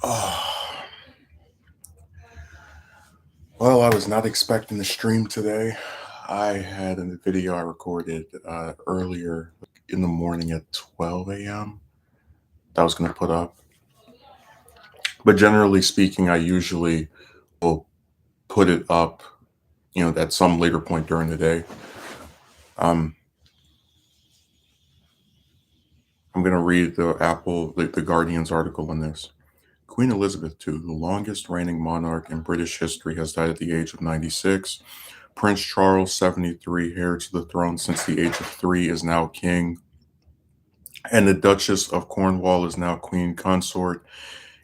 Oh, well, I was not expecting the stream today. I had a video I recorded earlier in the morning at 12 a.m. that I was going to put up. But generally speaking, I usually will put it up, at some later point during the day. Um, I'm going to read the Guardian's article on this. Queen Elizabeth II, the longest reigning monarch in British history, has died at the age of 96. Prince Charles, 73, heir to the throne since the age of 3, is now king. And the Duchess of Cornwall is now queen consort.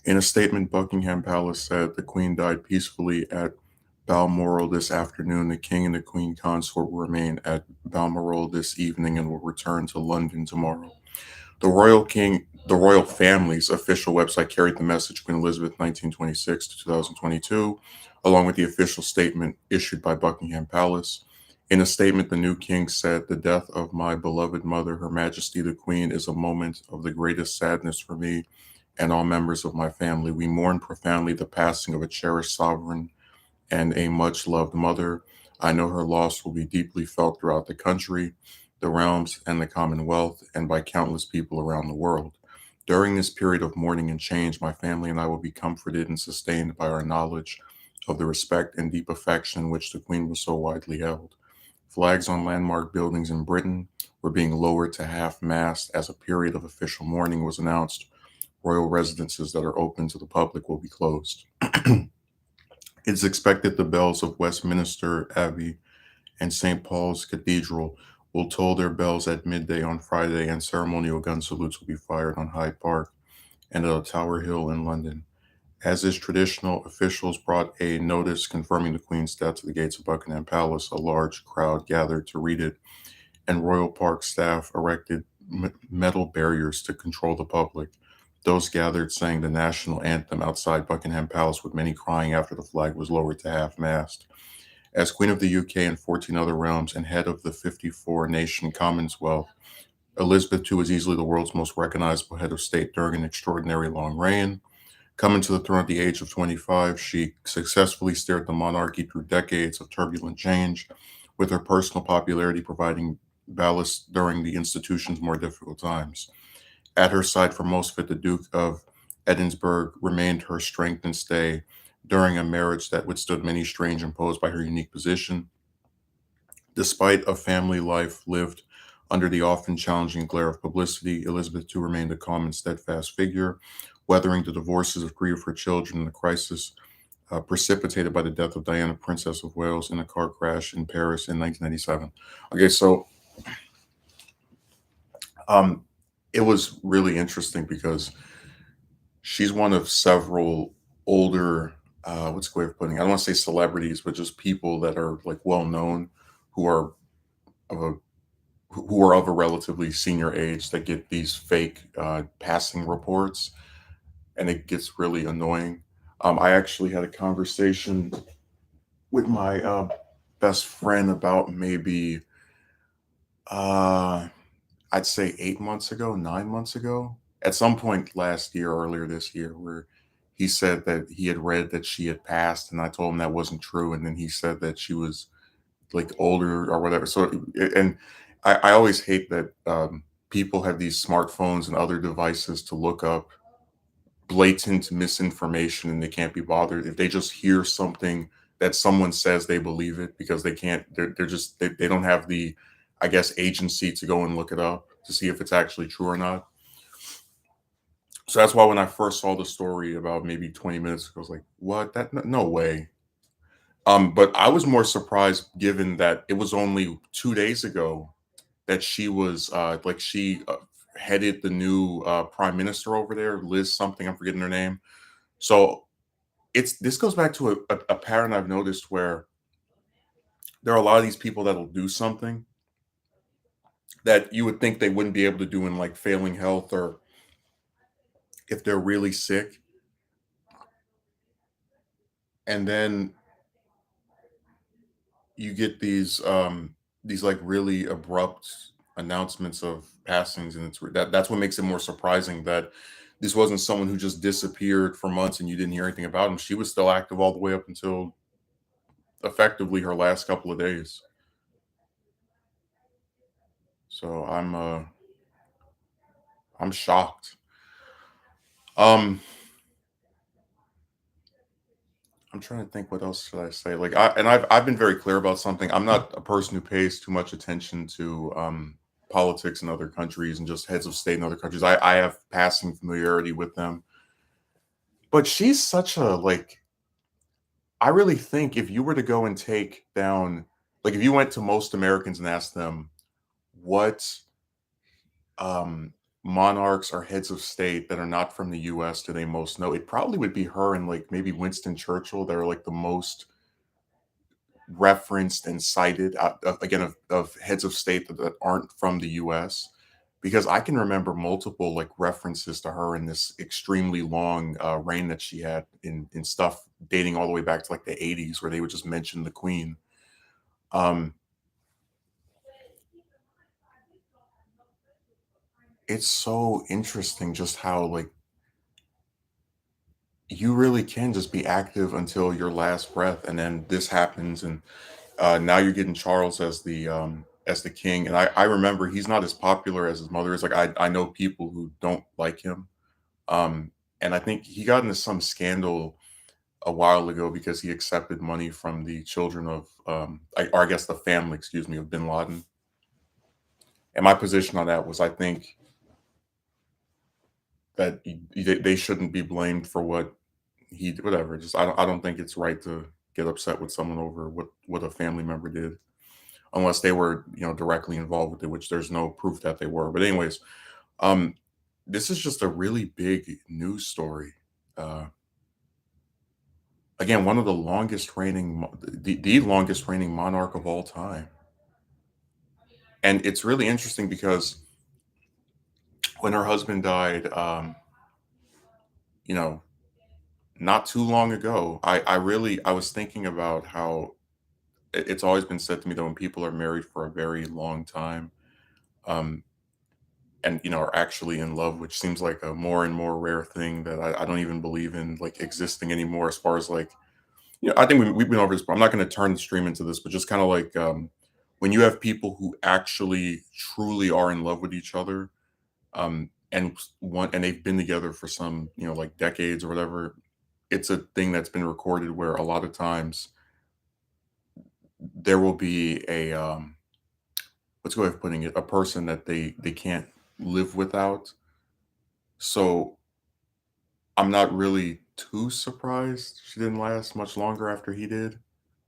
In a statement, Buckingham Palace said the queen died peacefully at Balmoral this afternoon. The king and the queen consort will remain at Balmoral this evening and will return to London tomorrow. The royal family's official website carried the message Queen Elizabeth 1926 to 2022, along with the official statement issued by Buckingham Palace. In a statement, the new king said, "The death of my beloved mother, Her Majesty the Queen, is a moment of the greatest sadness for me and all members of my family. We mourn profoundly the passing of a cherished sovereign and a much loved mother. I know her loss will be deeply felt throughout the country, the realms, and the Commonwealth, and by countless people around the world. During this period of mourning and change, my family and I will be comforted and sustained by our knowledge of the respect and deep affection in which the Queen was so widely held. Flags on landmark buildings in Britain were being lowered to half mast as a period of official mourning was announced. Royal residences that are open to the public will be closed. It's expected the bells of Westminster Abbey and St. Paul's Cathedral will toll their bells at midday on Friday, and ceremonial gun salutes will be fired on Hyde Park and at Tower Hill in London. As is traditional, officials brought a notice confirming the Queen's death to the gates of Buckingham Palace. A large crowd gathered to read it, and Royal Park staff erected metal barriers to control the public. Those gathered sang the national anthem outside Buckingham Palace, with many crying after the flag was lowered to half mast. As Queen of the UK and 14 other realms and head of the 54 nation Commonwealth, Elizabeth II is easily the world's most recognizable head of state during an extraordinary long reign. Coming to the throne at the age of 25, she successfully steered the monarchy through decades of turbulent change, with her personal popularity providing ballast during the institution's more difficult times. At her side for most of it, the Duke of Edinburgh remained her strength and stay during a marriage that withstood many strains imposed by her unique position. Despite a family life lived under the often challenging glare of publicity, Elizabeth II remained a calm and steadfast figure, weathering the divorces of three of her children and the crisis precipitated by the death of Diana, Princess of Wales, in a car crash in Paris in 1997. Okay, so um, it was really interesting because she's one of several older, what's the way of putting it? I don't want to say celebrities, but just people that are like well known who are of a who are of a relatively senior age that get these fake passing reports, and it gets really annoying. I actually had a conversation with my best friend about maybe uh, I'd say 8 months ago, 9 months ago, at some point last year, earlier this year, where he said that he had read that she had passed, and I told him that wasn't true, and then he said that she was like older or whatever. So, and I always hate that people have these smartphones and other devices to look up blatant misinformation and they can't be bothered. If they just hear something that someone says, they believe it because they can't, they're just, they don't have the, I guess, agency to go and look it up to see if it's actually true or not. So that's why when I first saw the story about maybe 20 minutes ago, I was like, what? That, no way. But I was more surprised given that it was only 2 days ago that she was like she headed the new prime minister over there, Liz something. I'm forgetting her name. So it's this goes back to a pattern I've noticed where there are a lot of these people that'll do something that you would think they wouldn't be able to do in like failing health or if they're really sick, and then you get these like really abrupt announcements of passings, and that's what makes it more surprising that This wasn't someone who just disappeared for months and you didn't hear anything about him. She was still active all the way up until effectively her last couple of days. So I'm shocked. Um I'm trying to think what else should I say. Like I've been very clear about something. I'm not a person who pays too much attention to politics in other countries and just heads of state in other countries. I have passing familiarity with them. But she's such a like I really think if you were to go and take down like if you went to most Americans and asked them what um monarchs or heads of state that are not from the US do they most know, it probably would be her and like maybe Winston Churchill that are like the most referenced and cited again of heads of state that aren't from the US because I can remember multiple like references to her in this extremely long reign that she had in stuff dating all the way back to like the 80s where they would just mention the queen. um it's so interesting just how like you really can just be active until your last breath and then this happens and now you're getting Charles as the king, and I remember he's not as popular as his mother is. Like I know people who don't like him, um, and I think he got into some scandal a while ago because he accepted money from the children of, or I guess the family, excuse me, of Bin Laden. And my position on that was, I think that they shouldn't be blamed for what he whatever. Just I don't think it's right to get upset with someone over what a family member did unless they were, directly involved with it, which there's no proof that they were. But anyways, um, this is just a really big news story. Uh, again, one of the longest reigning, the longest reigning monarch of all time, and it's really interesting because when her husband died, you know, not too long ago, I was thinking about how it's always been said to me that when people are married for a very long time, um, and are actually in love, which seems like a more and more rare thing that I don't even believe in like existing anymore as far as like I think we've been over this, but I'm not going to turn the stream into this, but just kind of like when you have people who actually truly are in love with each other, and they've been together for some like decades or whatever, it's a thing that's been recorded where a lot of times there will be a what's a way of putting it, a person that they can't live without. So I'm not really too surprised she didn't last much longer after he did,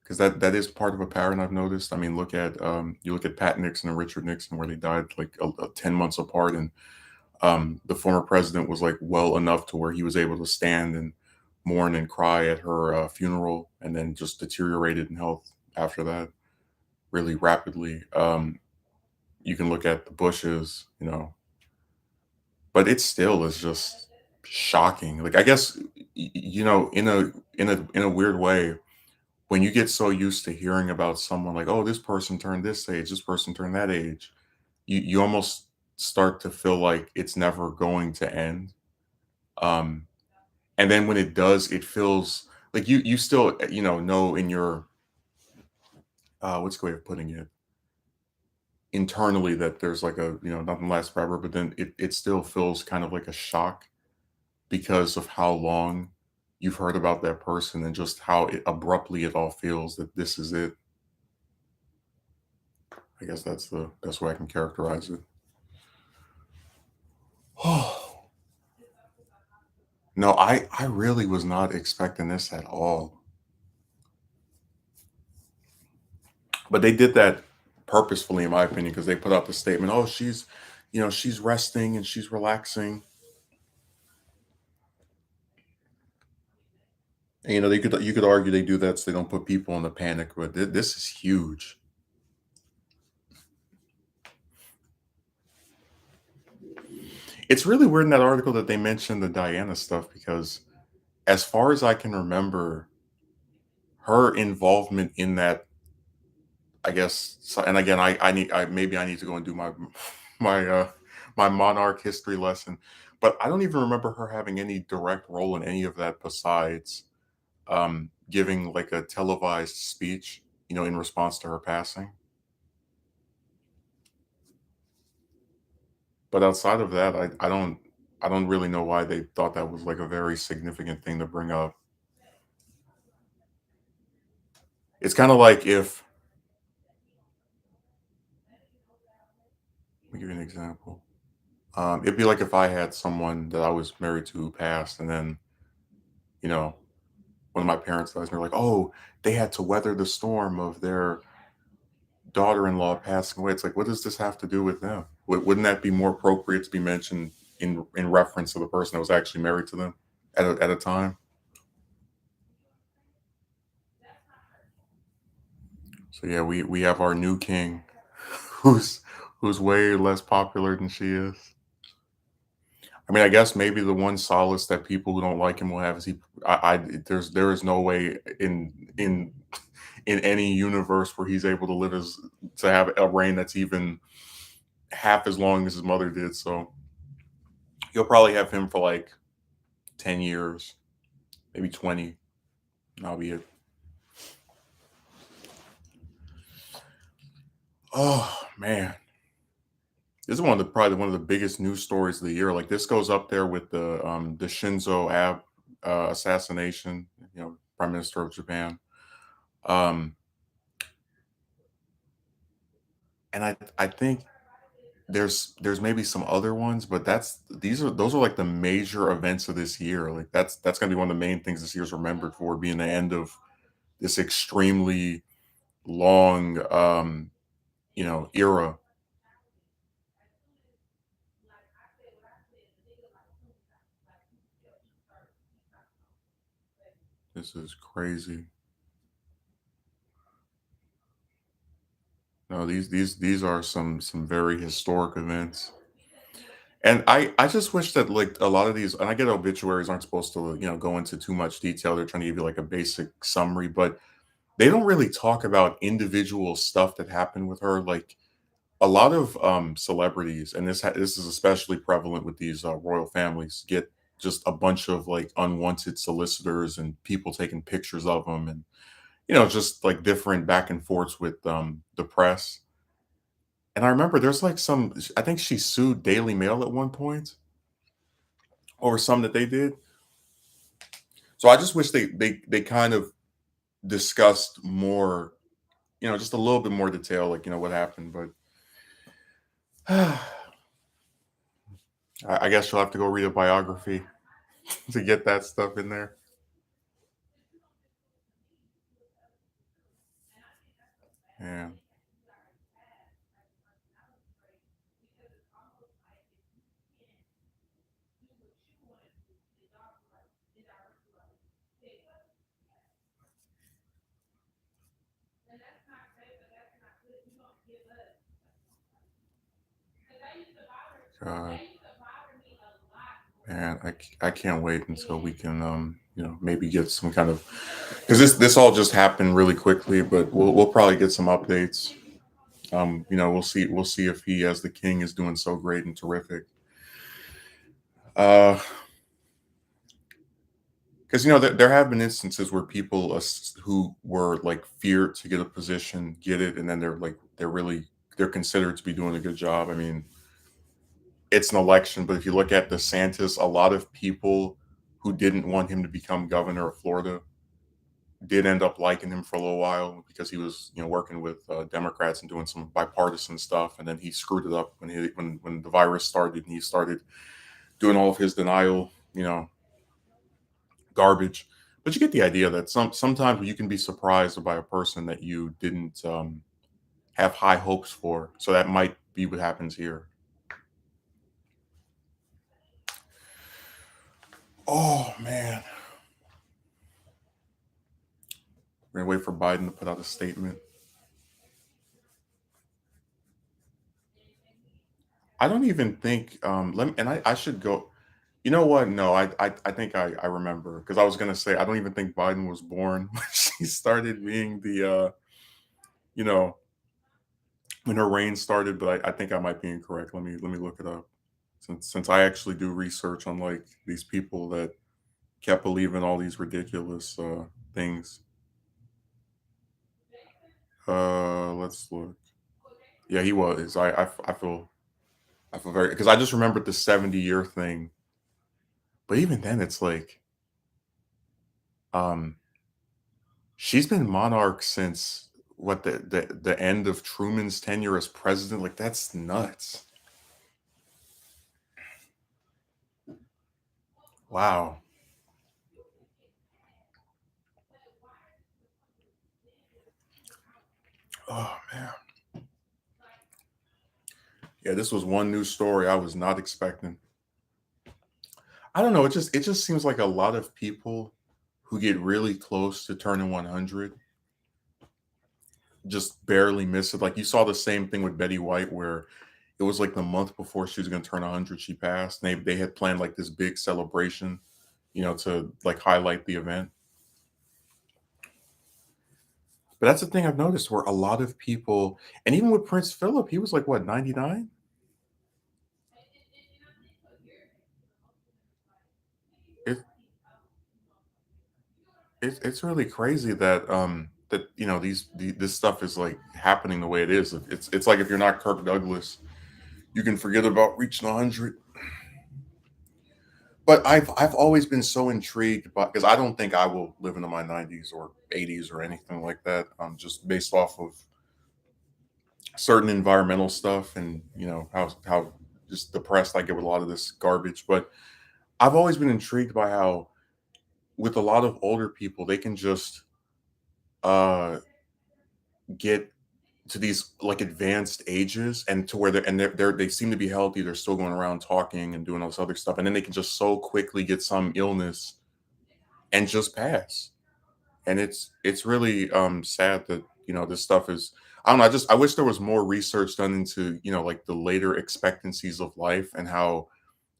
because that is part of a pattern I've noticed. I mean, you look at Pat Nixon and Richard Nixon, where they died like 10 months apart, and the former president was like well enough to where he was able to stand and mourn and cry at her funeral, and then just deteriorated in health after that really rapidly. You can look at the Bushes, but it still is just shocking. Like I guess in a weird way, when you get so used to hearing about someone like, oh, this person turned this age, this person turned that age, you almost start to feel like it's never going to end. Um, and then when it does, it feels like you still know in your what's the way of putting it, internally, that there's like a nothing lasts forever, but then it still feels kind of like a shock because of how long you've heard about that person and just how abruptly it all feels that this is it. I guess that's the best way I can characterize it. Oh, no, I really was not expecting this at all. But they did that purposefully, in my opinion, because they put out the statement, "Oh, she's resting and she's relaxing." And, you could argue they do that so they don't put people in the panic, but this is huge. It's really weird in that article that they mentioned the Diana stuff because, as far as I can remember, her involvement in that, I guess, and again, I need, maybe I need to go and do my my monarch history lesson, But I don't even remember her having any direct role in any of that besides giving like a televised speech, in response to her passing. But outside of that, I don't really know why they thought that was like a very significant thing to bring up. It's kind of like if let me give you an example. It'd be like if I had someone that I was married to who passed, and then you know one of my parents dies, and they're like, "Oh, they had to weather the storm of their daughter-in-law passing away." It's like, what does this have to do with them? Wouldn't that be more appropriate to be mentioned in reference to the person that was actually married to them at a time? So yeah, we have our new king, who's who's way less popular than she is. I mean, I guess maybe the one solace that people who don't like him will have is there is no way in any universe where he's able to live as to have a reign that's even half as long as his mother did. So you'll probably have him for like 10 years, maybe 20. And that'll be it. Oh man, this is probably one of the biggest news stories of the year. Like this goes up there with the Shinzo Abe assassination. Prime Minister of Japan. Um, and I think there's maybe some other ones, but those are like the major events of this year. Like that's gonna be one of the main things this year's remembered for, being the end of this extremely long era. This is crazy. No, these are some very historic events. And I just wish that like a lot of these, and I get obituaries aren't supposed to, go into too much detail. They're trying to give you like a basic summary, but they don't really talk about individual stuff that happened with her. Like a lot of celebrities, and this is especially prevalent with these royal families, get just a bunch of like unwanted solicitors and people taking pictures of them, and just like different back and forths with the press. And I remember there's like I think she sued Daily Mail at one point over some that they did. So I just wish they kind of discussed more, just a little bit more detail, like what happened. But I guess you'll have to go read a biography to get that stuff in there. Yeah, God, man, I can't wait until we can maybe get some kind of, because this all just happened really quickly, but we'll probably get some updates. We'll see if he as the king is doing so great and terrific. Uh, because there have been instances where people who were like feared to get a position get it, and then they're considered to be doing a good job. I mean, it's an election, but if you look at DeSantis, a lot of people who didn't want him to become governor of Florida did end up liking him for a little while because he was, working with Democrats and doing some bipartisan stuff, and then he screwed it up when the virus started and he started doing all of his denial, garbage. But you get the idea that sometimes you can be surprised by a person that you didn't have high hopes for. So that might be what happens here. Oh man, we're gonna wait for Biden to put out a statement. I don't even think. I should go. You know what? No, I think I remember, because I was gonna say I don't even think Biden was born when she started being you know when her reign started, but I think I might be incorrect. Let me look it up. since I actually do research on like these people that kept believing all these ridiculous things. Let's look. Yeah, he was. I feel very, because I just remembered the 70-year thing. But even then, it's like um, she's been monarch since what, the end of Truman's tenure as president. Like that's nuts. Wow. Oh man. Yeah, this was one news story I was not expecting. I don't know. It just seems like a lot of people who get really close to turning 100 just barely miss it. Like you saw the same thing with Betty White, where it was like the month before she was going to turn 100, she passed. And they had planned like this big celebration, to like highlight the event. But that's the thing I've noticed, where a lot of people, and even with Prince Philip, he was like what, 99? It, it's really crazy that this stuff is like happening the way it is. It's like if you're not Kirk Douglas, you can forget about reaching 100. But I've always been so intrigued by, because I don't think I will live into my 90s or 80s or anything like that. Just based off of certain environmental stuff, and how just depressed I get with a lot of this garbage. But I've always been intrigued by how, with a lot of older people, they can just uh get to these like advanced ages, and to where they seem to be healthy, they're still going around talking and doing all this other stuff, and then they can just so quickly get some illness and just pass. And it's really sad that this stuff is, I don't know, I wish there was more research done into like the later expectancies of life, and how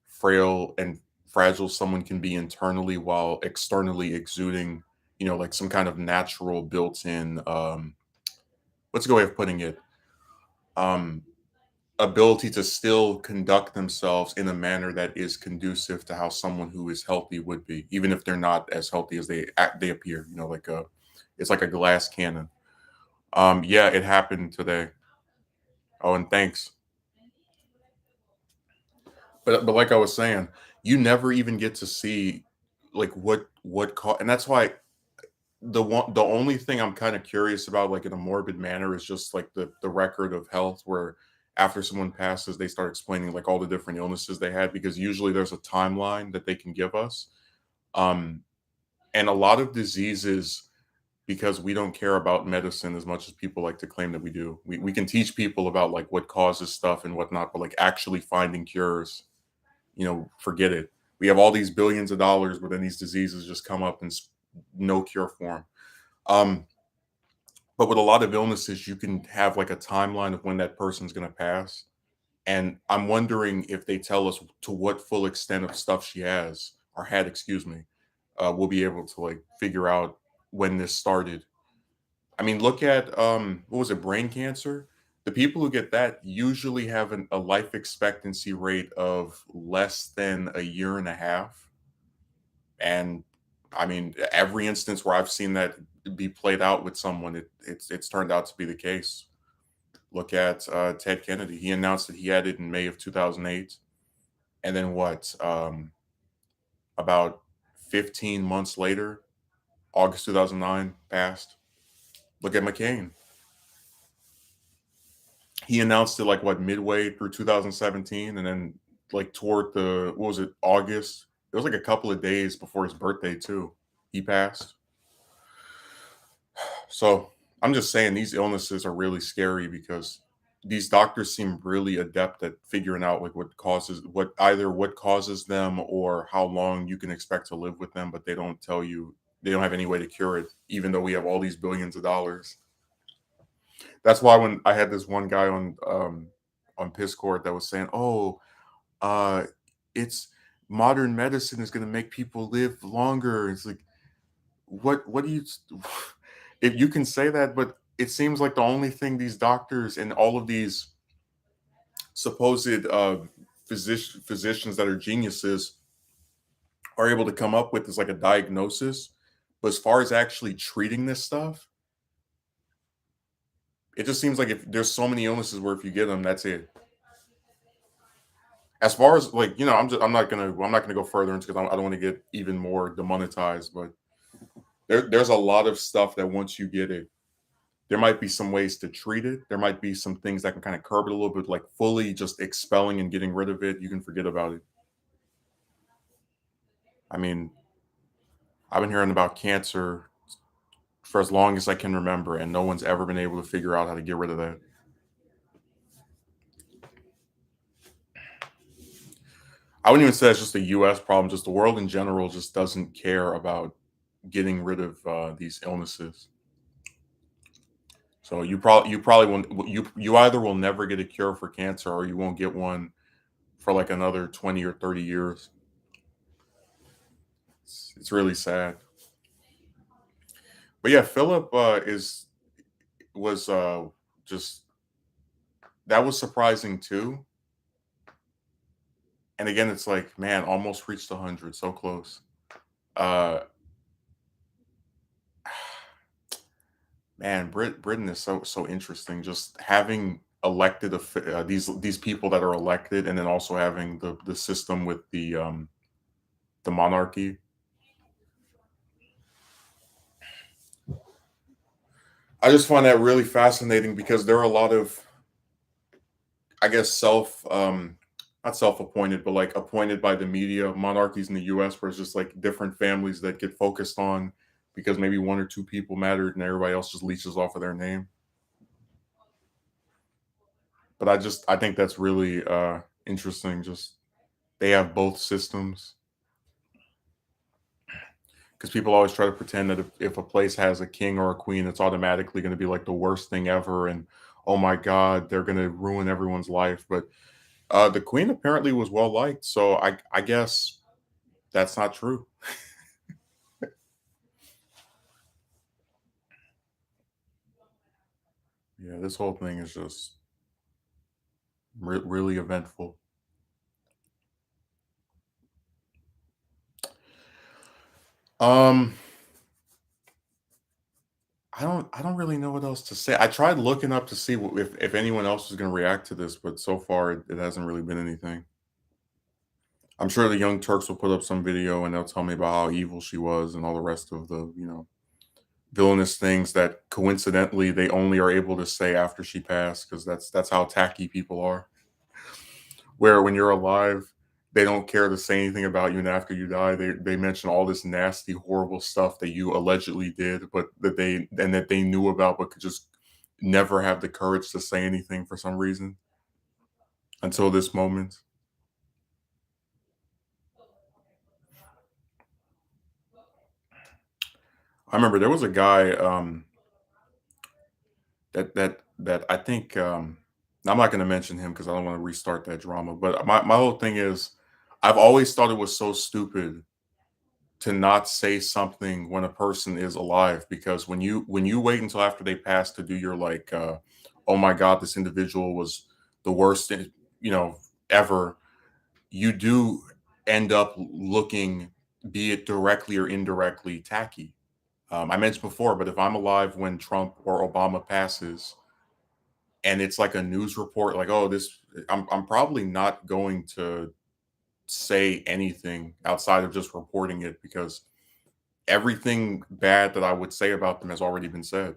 frail and fragile someone can be internally while externally exuding like some kind of natural built-in what's a good way of putting it, um ability to still conduct themselves in a manner that is conducive to how someone who is healthy would be, even if they're not as healthy as they appear. Like a, it's like a glass cannon. Yeah, it happened today. Oh, and thanks. But like I was saying, you never even get to see like and that's why the only thing I'm kind of curious about, like in a morbid manner, is just like the record of health, where after someone passes, they start explaining like all the different illnesses they had, because usually there's a timeline that they can give us. Um, and a lot of diseases, because we don't care about medicine as much as people like to claim that we do. We can teach people about like what causes stuff and whatnot, but like actually finding cures, forget it. We have all these billions of dollars, but then these diseases just come up and no cure for them. Um, but with a lot of illnesses, you can have like a timeline of when that person's going to pass. And I'm wondering if they tell us to what full extent of stuff she has or had, excuse me, we'll be able to like figure out when this started. I mean, look at what was it, brain cancer? The people who get that usually have a life expectancy rate of less than a year and a half. And I mean, every instance where I've seen that be played out with someone, it's turned out to be the case. Look at Ted Kennedy. He announced that he had it in May of 2008, and then what? About 15 months later, August 2009 passed. Look at McCain. He announced it like what, midway through 2017, and then like toward the, what was it, August? It was like a couple of days before his birthday too. He passed. So I'm just saying these illnesses are really scary, because these doctors seem really adept at figuring out like what causes them, or how long you can expect to live with them, but they don't tell you, they don't have any way to cure it, even though we have all these billions of dollars. That's why when I had this one guy on Piscord that was saying, "Oh, uh it's modern medicine is going to make people live longer." It's like, what do you if you can say that, but it seems like the only thing these doctors and all of these supposed physicians that are geniuses are able to come up with is like a diagnosis. But as far as actually treating this stuff, it just seems like if there's so many illnesses where if you get them, that's it. As far as like, I'm not gonna go further into because I don't want to get even more demonetized, but there's a lot of stuff that once you get it, there might be some ways to treat it. There might be some things that can kind of curb it a little bit, like fully just expelling and getting rid of it. You can forget about it. I mean, I've been hearing about cancer for as long as I can remember, and no one's ever been able to figure out how to get rid of that. I wouldn't even say it's just a US problem, just the world in general just doesn't care about getting rid of these illnesses. So you probably won't you either will never get a cure for cancer or you won't get one for like another 20 or 30 years. It's really sad. But yeah, Philip is was just that was surprising too. And again, it's like, man, almost reached 100, so close. Uh Man, Britain is so interesting. Just having elected these people that are elected, and then also having the system with the monarchy. I just find that really fascinating because there are a lot of, I guess, not self-appointed, but like appointed by the media monarchies in the US where it's just like different families that get focused on because maybe one or two people mattered and everybody else just leeches off of their name. But I think that's really interesting. Just they have both systems because people always try to pretend that if a place has a king or a queen, it's automatically going to be like the worst thing ever. And oh my God, they're going to ruin everyone's life. But the queen apparently was well liked. So I guess that's not true. Yeah, this whole thing is just really eventful. Um, I don't really know what else to say. I tried looking up to see if anyone else was going to react to this, but so far it hasn't really been anything. I'm sure the Young Turks will put up some video and they'll tell me about how evil she was and all the rest of the, villainous things that coincidentally they only are able to say after she passed because that's how tacky people are. Where when you're alive, they don't care to say anything about you, and after you die, they mention all this nasty, horrible stuff that you allegedly did, but that they knew about, but could just never have the courage to say anything for some reason until this moment. I remember there was a guy that I think I'm not going to mention him because I don't want to restart that drama. But my whole thing is, I've always thought it was so stupid to not say something when a person is alive because when you wait until after they pass to do your like oh my god, this individual was the worst you know ever, you do end up looking, be it directly or indirectly, tacky. I mentioned before, but if I'm alive when Trump or Obama passes and it's like a news report like, oh, this, I'm probably not going to say anything outside of just reporting it because everything bad that I would say about them has already been said.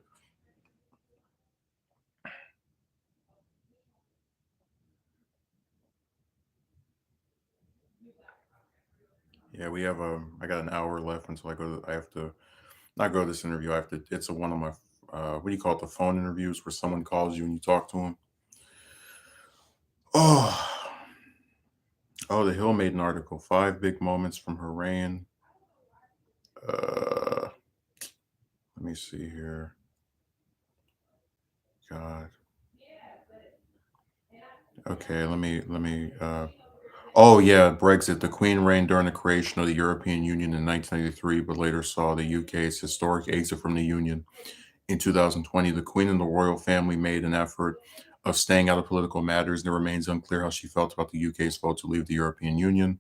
Yeah, we have I got an hour left until I have to not go to this interview. I have to, it's a one of my what do you call it, the phone interviews where someone calls you and you talk to them. Oh, oh, the Hill made an article, 5 big moments from her reign. Let me see here. God. Okay, let me oh yeah, Brexit. The Queen reigned during the creation of the European Union in 1993, but later saw the UK's historic exit from the Union. In 2020, the Queen and the royal family made an effort of staying out of political matters, and it remains unclear how she felt about the UK's vote to leave the European Union.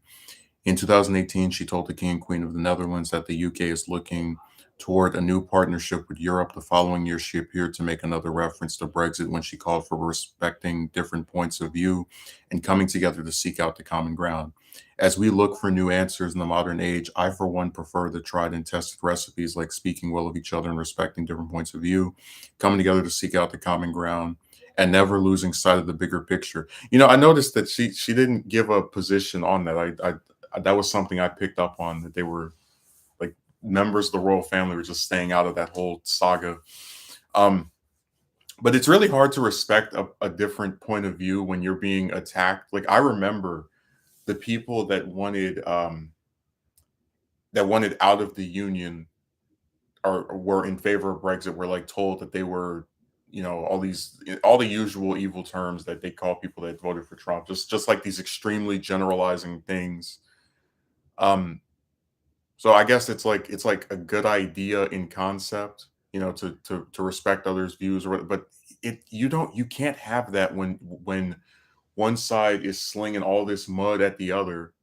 In 2018, she told the King and Queen of the Netherlands that the UK is looking toward a new partnership with Europe. The following year, she appeared to make another reference to Brexit when she called for respecting different points of view and coming together to seek out the common ground. As we look for new answers in the modern age, I, for one, prefer the tried and tested recipes like speaking well of each other and respecting different points of view, coming together to seek out the common ground, and never losing sight of the bigger picture. I noticed that she didn't give a position on that. That was something I picked up on, that they were like members of the royal family were just staying out of that whole saga. Um, but it's really hard to respect a different point of view when you're being attacked. Like I remember the people that wanted out of the union or were in favor of Brexit were like told that they were, all the usual evil terms that they call people that voted for Trump, just like these extremely generalizing things. Um, So I guess it's like a good idea in concept, to respect others' views, but you can't have that when one side is slinging all this mud at the other.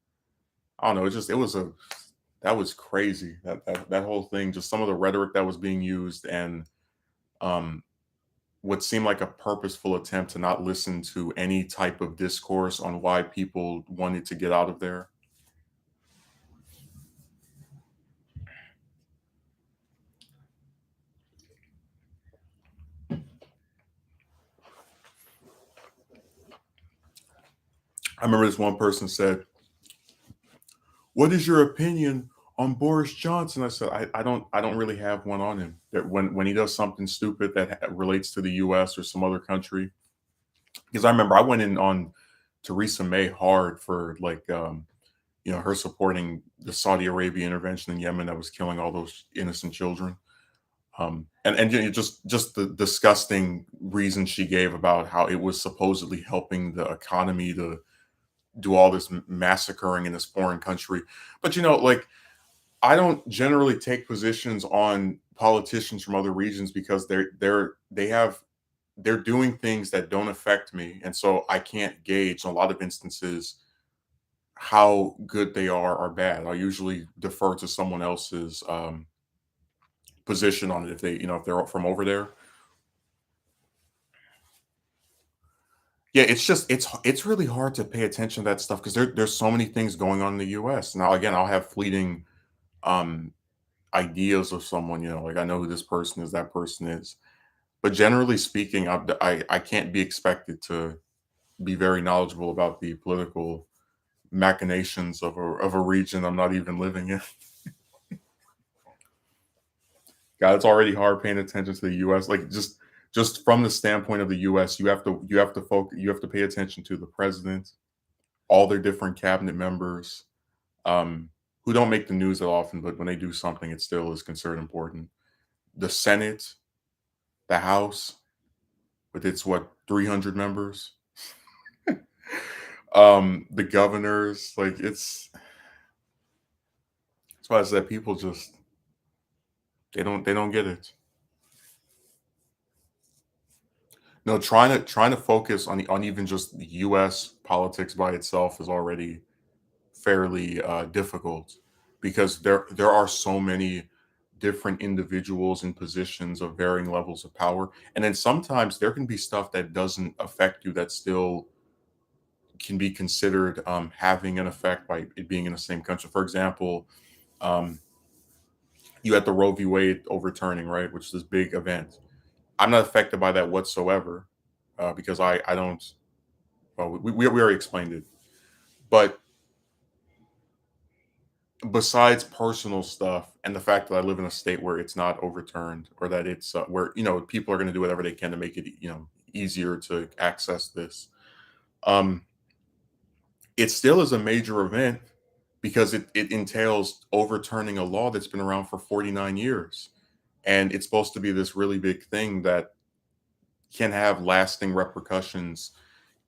I don't know. That was crazy. That whole thing, just some of the rhetoric that was being used, and um, what seemed like a purposeful attempt to not listen to any type of discourse on why people wanted to get out of there. I remember this one person said, "What is your opinion on Boris Johnson?" I said, I don't really have one on him. That when he does something stupid that relates to the U.S. or some other country, because I remember I went in on Theresa May hard for like her supporting the Saudi Arabia intervention in Yemen that was killing all those innocent children. Just the disgusting reason she gave about how it was supposedly helping the economy to do all this massacring in this foreign country. But like I don't generally take positions on politicians from other regions because they're doing things that don't affect me, and so I can't gauge in a lot of instances how good they are or bad. I usually defer to someone else's position on it if they're from over there. Yeah, it's really hard to pay attention to that stuff because there's so many things going on in the U.S. Now, again, I'll have fleeting um, ideas of someone, like I know who this person is, that person is. But generally speaking, I can't be expected to be very knowledgeable about the political machinations of a region I'm not even living in. God, it's already hard paying attention to the U.S. Like just from the standpoint of the U.S., you have to pay attention to the president, all their different cabinet members, um, who don't make the news that often, but when they do something, it still is considered important. The Senate, the House, with its 300 members, the governors, like that's why I said people just they don't get it. No, trying to focus on even just the U.S. politics by itself is already fairly difficult because there are so many different individuals in positions of varying levels of power, and then sometimes there can be stuff that doesn't affect you that still can be considered having an effect by it being in the same country. For example, um, you had the Roe v. Wade overturning, right, which is this big event. I'm not affected by that whatsoever because I don't. Well, we already explained it, but besides personal stuff and the fact that I live in a state where it's not overturned or that it's where people are going to do whatever they can to make it easier to access this. Um, it still is a major event because it entails overturning a law that's been around for 49 years, and it's supposed to be this really big thing that can have lasting repercussions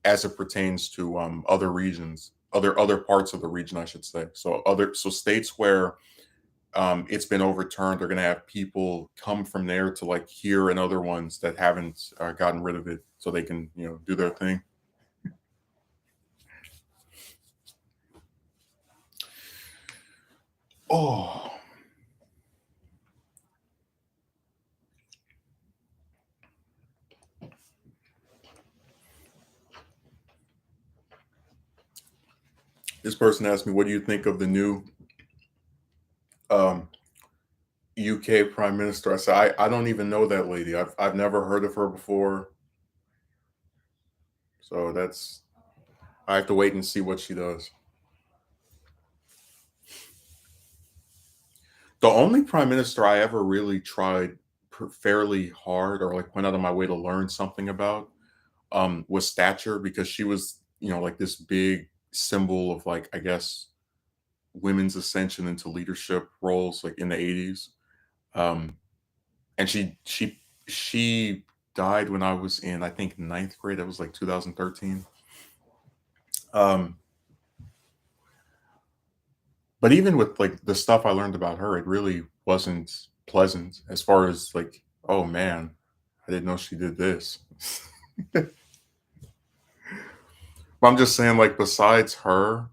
as it pertains to other regions, other parts of the region, I should say. So states where it's been overturned. They're going to have people come from there to like hear and other ones that haven't gotten rid of it, so they can do their thing. Oh, this person asked me, "What do you think of the new um, UK Prime Minister?" I said, "I don't even know that lady. I've never heard of her before, so that's I have to wait and see what she does." The only prime minister I ever really tried fairly hard or like went out of my way to learn something about was Thatcher, because she was like this big symbol of like, I guess, women's ascension into leadership roles like in the 80s. Um, and she died when I was in, I think, ninth grade. That was like 2013. Um, but even with like the stuff I learned about her, it really wasn't pleasant as far as like, oh man, I didn't know she did this. But I'm just saying, like, besides her,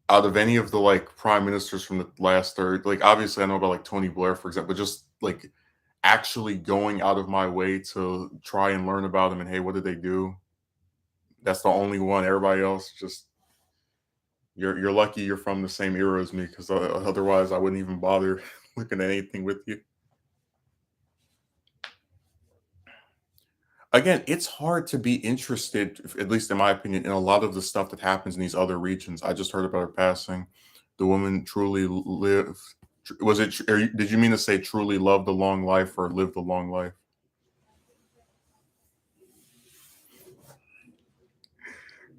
out of any of the like prime ministers from the last third, like obviously I know about like Tony Blair, for example, just like actually going out of my way to try and learn about them and hey, what did they do? That's the only one. Everybody else, just you're lucky you're from the same era as me, because otherwise I wouldn't even bother looking at anything with you. Again, it's hard to be interested, at least in my opinion, in a lot of the stuff that happens in these other regions. I just heard about her passing. The woman truly lived. Was it? Did you mean to say truly loved a long life or lived a long life?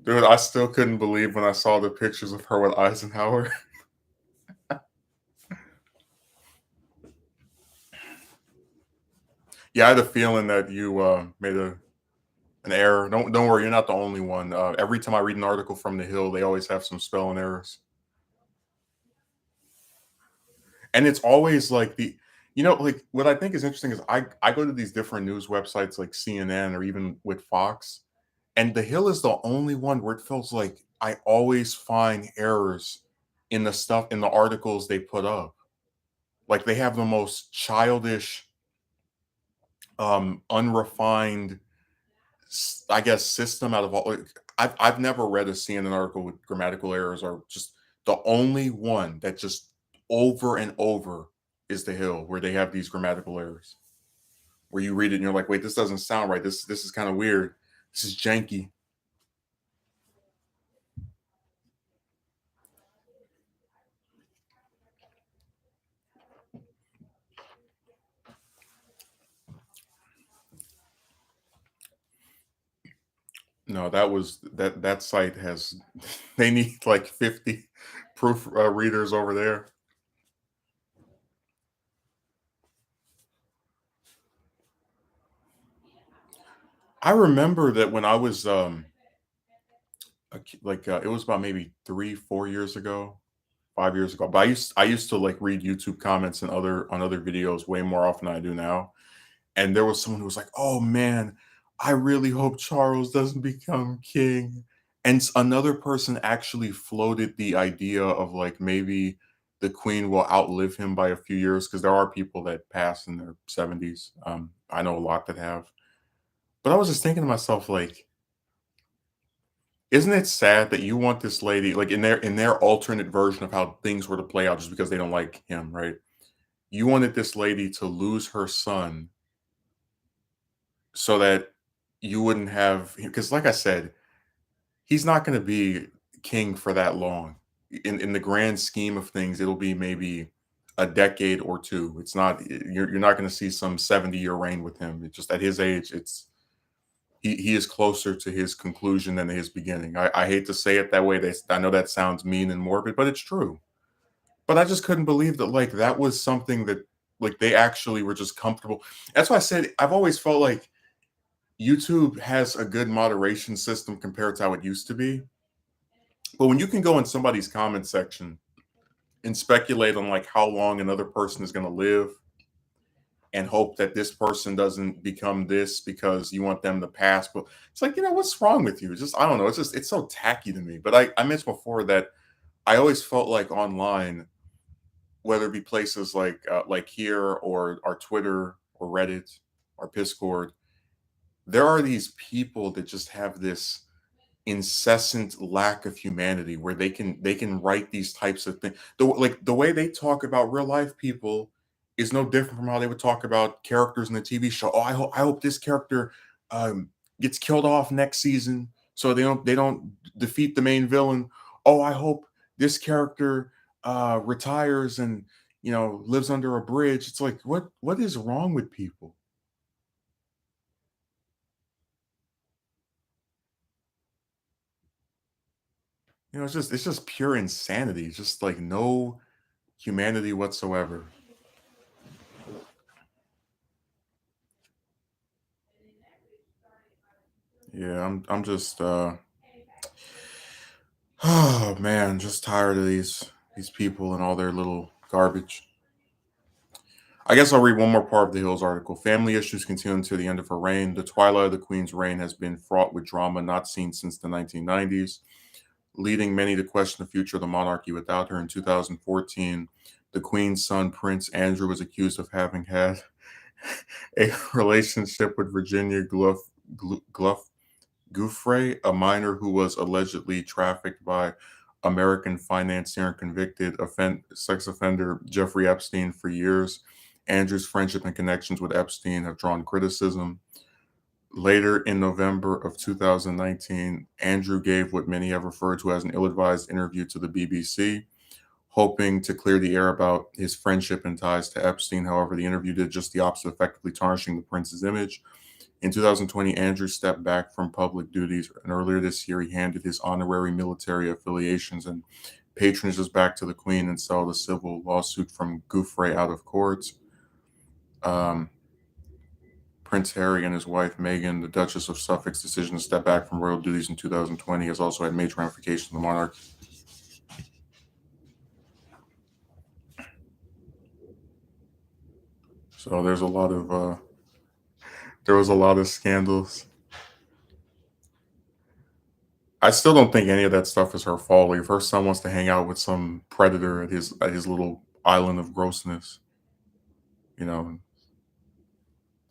Dude, I still couldn't believe when I saw the pictures of her with Eisenhower. Yeah, I had a feeling that you made an error. Don't worry, you're not the only one. Every time I read an article from the Hill, they always have some spelling errors. And it's always like like what I think is interesting is I go to these different news websites like CNN or even with Fox, and the Hill is the only one where it feels like I always find errors in the stuff in the articles they put up. Like they have the most childish, unrefined, I guess, system out of all. Like, I've never read a CNN article with grammatical errors, or just the only one that just over and over is the Hill, where they have these grammatical errors, where you read it and you're like, wait, this doesn't sound right. This is kind of weird. This is janky. No, that site has they need like 50 proof readers over there. I remember that when I was like it was about maybe 3 4 years ago, 5 years ago. But I used to like read YouTube comments and other on other videos way more often than I do now. And there was someone who was like, "Oh man, I really hope Charles doesn't become king." And another person actually floated the idea of like maybe the queen will outlive him by a few years, because there are people that pass in their 70s. I know a lot that have. But I was just thinking to myself, like, isn't it sad that you want this lady, like in their alternate version of how things were to play out, just because they don't like him, right? You wanted this lady to lose her son so that you wouldn't have, because like I said, he's not going to be king for that long. In the grand scheme of things, it'll be maybe a decade or two. It's not you're not going to see some 70-year reign with him. It's just at his age, it's he is closer to his conclusion than his beginning. I hate to say it that way. I know that sounds mean and morbid, but it's true. But I just couldn't believe that like that was something that like they actually were just comfortable. That's why I said I've always felt like YouTube has a good moderation system compared to how it used to be. But when you can go in somebody's comment section and speculate on like how long another person is going to live and hope that this person doesn't become this because you want them to pass. But it's like, what's wrong with you? It's just, I don't know. It's so tacky to me. But I mentioned before that I always felt like online, whether it be places like here or our Twitter or Reddit or Discord, there are these people that just have this incessant lack of humanity where they can write these types of things. The way they talk about real life people is no different from how they would talk about characters in the TV show. Oh, I hope this character um, gets killed off next season so they don't defeat the main villain. Oh, I hope this character retires and lives under a bridge. It's like what is wrong with people? It's just pure insanity. It's just like no humanity whatsoever. Yeah, I'm just oh man, just tired of these people and all their little garbage. I guess I'll read one more part of the Hills article. Family issues continue until the end of her reign. The twilight of the Queen's reign has been fraught with drama not seen since the 1990s, leading many to question the future of the monarchy without her. In 2014, the Queen's son, Prince Andrew, was accused of having had a relationship with Virginia Gouffre, a minor who was allegedly trafficked by American financier and convicted sex offender Jeffrey Epstein for years. Andrew's friendship and connections with Epstein have drawn criticism. Later in November of 2019, Andrew gave what many have referred to as an ill advised interview to the BBC, hoping to clear the air about his friendship and ties to Epstein. However, the interview did just the opposite, effectively tarnishing the prince's image. In 2020, Andrew stepped back from public duties, and earlier this year, he handed his honorary military affiliations and patronages back to the Queen and settled a civil lawsuit from Gouffre out of court. Um, Prince Harry and his wife Meghan, the Duchess of Suffolk's decision to step back from royal duties in 2020 has also had major ramifications on the monarch. So there was a lot of scandals. I still don't think any of that stuff is her fault. Like if her son wants to hang out with some predator at his little island of grossness, you know,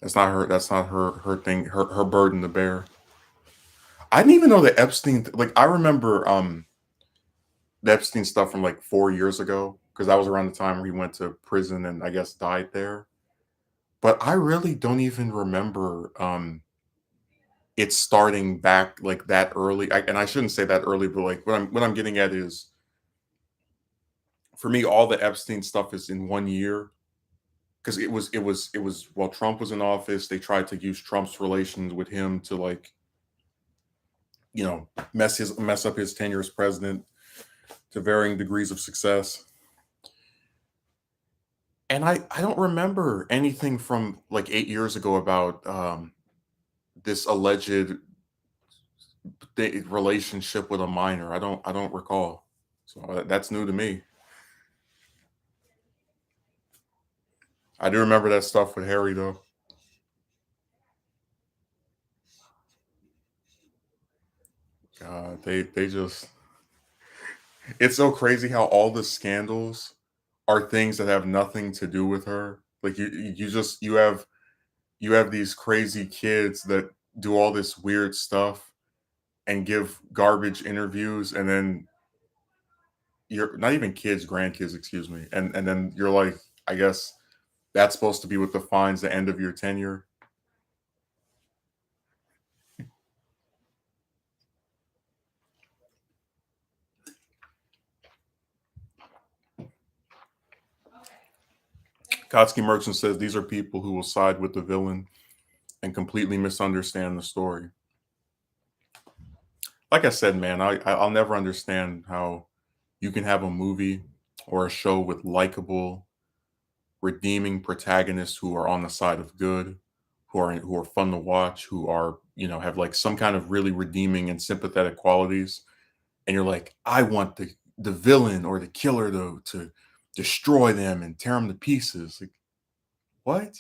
that's not her thing, her burden to bear. I didn't even know that Epstein like I remember the Epstein stuff from like 4 years ago, because that was around the time where he went to prison and I guess died there. But I really don't even remember it starting back like that early. And I shouldn't say that early, but like what I'm getting at is, for me, all the Epstein stuff is in 1 year, because it was while Trump was in office. They tried to use Trump's relations with him to like mess up his tenure as president to varying degrees of success. And I don't remember anything from like 8 years ago about this alleged relationship with a minor. I don't recall. So that's new to me. I do remember that stuff with Harry though. They just, it's so crazy how all the scandals are things that have nothing to do with her. Like you have these crazy kids that do all this weird stuff and give garbage interviews, and then you're not even kids, grandkids, excuse me, and then you're like, I guess that's supposed to be what defines the end of your tenure. Kotsky Merchant says these are people who will side with the villain and completely misunderstand the story. Like I said, man, I'll never understand how you can have a movie or a show with likable, redeeming protagonists who are on the side of good, who are fun to watch, who are have like some kind of really redeeming and sympathetic qualities, and you're like, I want the villain or the killer to destroy them and tear them to pieces. Like, what?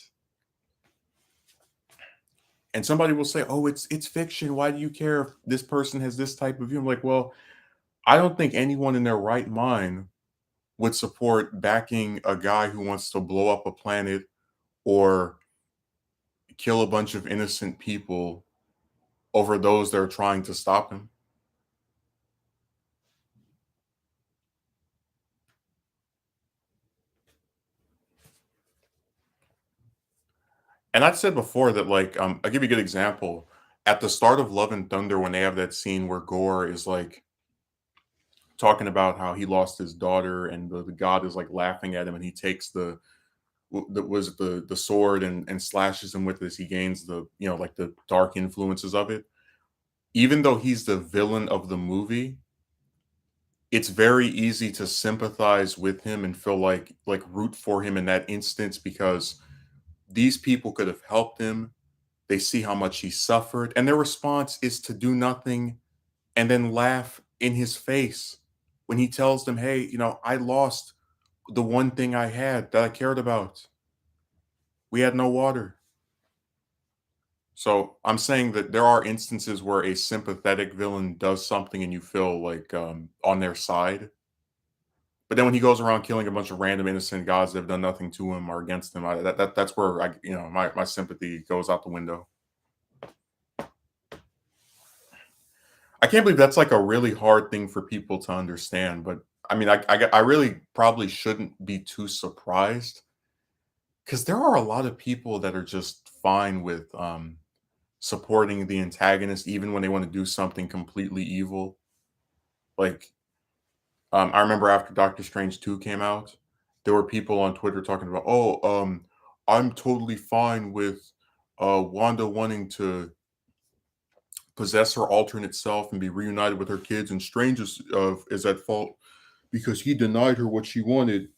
And somebody will say, "Oh, it's fiction. Why do you care if this person has this type of view?" I'm like, well, I don't think anyone in their right mind would support backing a guy who wants to blow up a planet or kill a bunch of innocent people over those that are trying to stop him. And I've said before that, like, I'll give you a good example. At the start of Love and Thunder, when they have that scene where Gore is like talking about how he lost his daughter, and the god is like laughing at him, and he takes the sword and slashes him with this. He gains the like the dark influences of it. Even though he's the villain of the movie, it's very easy to sympathize with him and feel like root for him in that instance because these people could have helped him. They see how much he suffered, and their response is to do nothing and then laugh in his face when he tells them, "Hey, I lost the one thing I had that I cared about. We had no water." So I'm saying that there are instances where a sympathetic villain does something and you feel like on their side. But then when he goes around killing a bunch of random innocent gods that have done nothing to him or against him, that's where my sympathy goes out the window. I can't believe that's like a really hard thing for people to understand. But I mean, I really probably shouldn't be too surprised because there are a lot of people that are just fine with supporting the antagonist even when they want to do something completely evil. Like, I remember after Doctor Strange 2 came out, there were people on Twitter talking about, "Oh, I'm totally fine with Wanda wanting to possess her alternate self and be reunited with her kids, and Strange is at fault because he denied her what she wanted,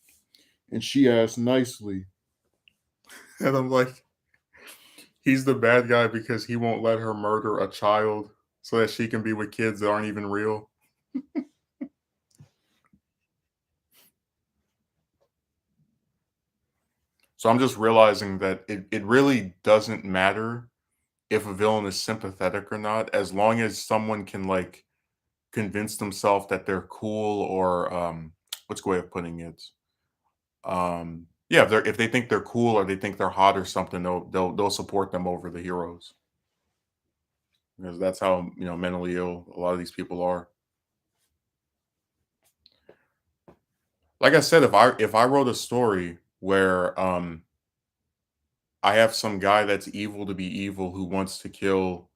and she asked nicely." And I'm like, he's the bad guy because he won't let her murder a child so that she can be with kids that aren't even real. So I'm just realizing that it really doesn't matter if a villain is sympathetic or not, as long as someone can like convince themselves that they're cool or what's the way of putting it? Yeah, if they think they're cool or they think they're hot or something, they'll support them over the heroes because that's how mentally ill a lot of these people are. Like I said, if I wrote a story where I have some guy that's evil to be evil who wants to kill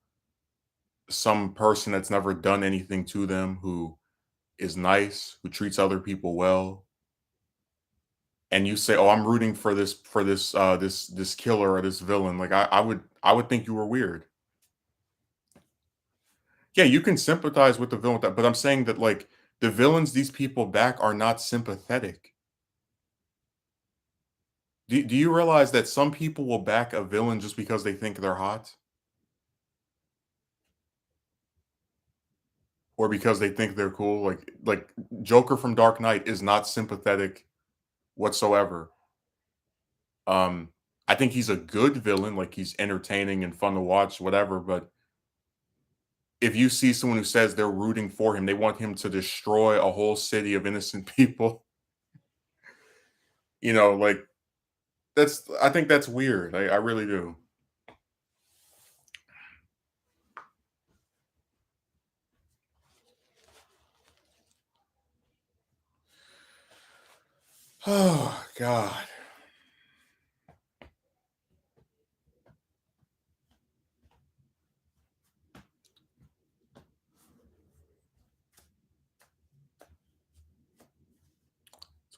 some person that's never done anything to them, who is nice, who treats other people well, and you say, "Oh, I'm rooting for this killer or this villain," like I would think you were weird. Yeah, you can sympathize with the villain with that, but I'm saying that like the villains these people back are not sympathetic. Do you realize that some people will back a villain just because they think they're hot or because they think they're cool? Like Joker from Dark Knight is not sympathetic whatsoever. Um, I think he's a good villain, like he's entertaining and fun to watch, whatever. But if you see someone who says they're rooting for him, they want him to destroy a whole city of innocent people, like I think that's weird. I really do. Oh God.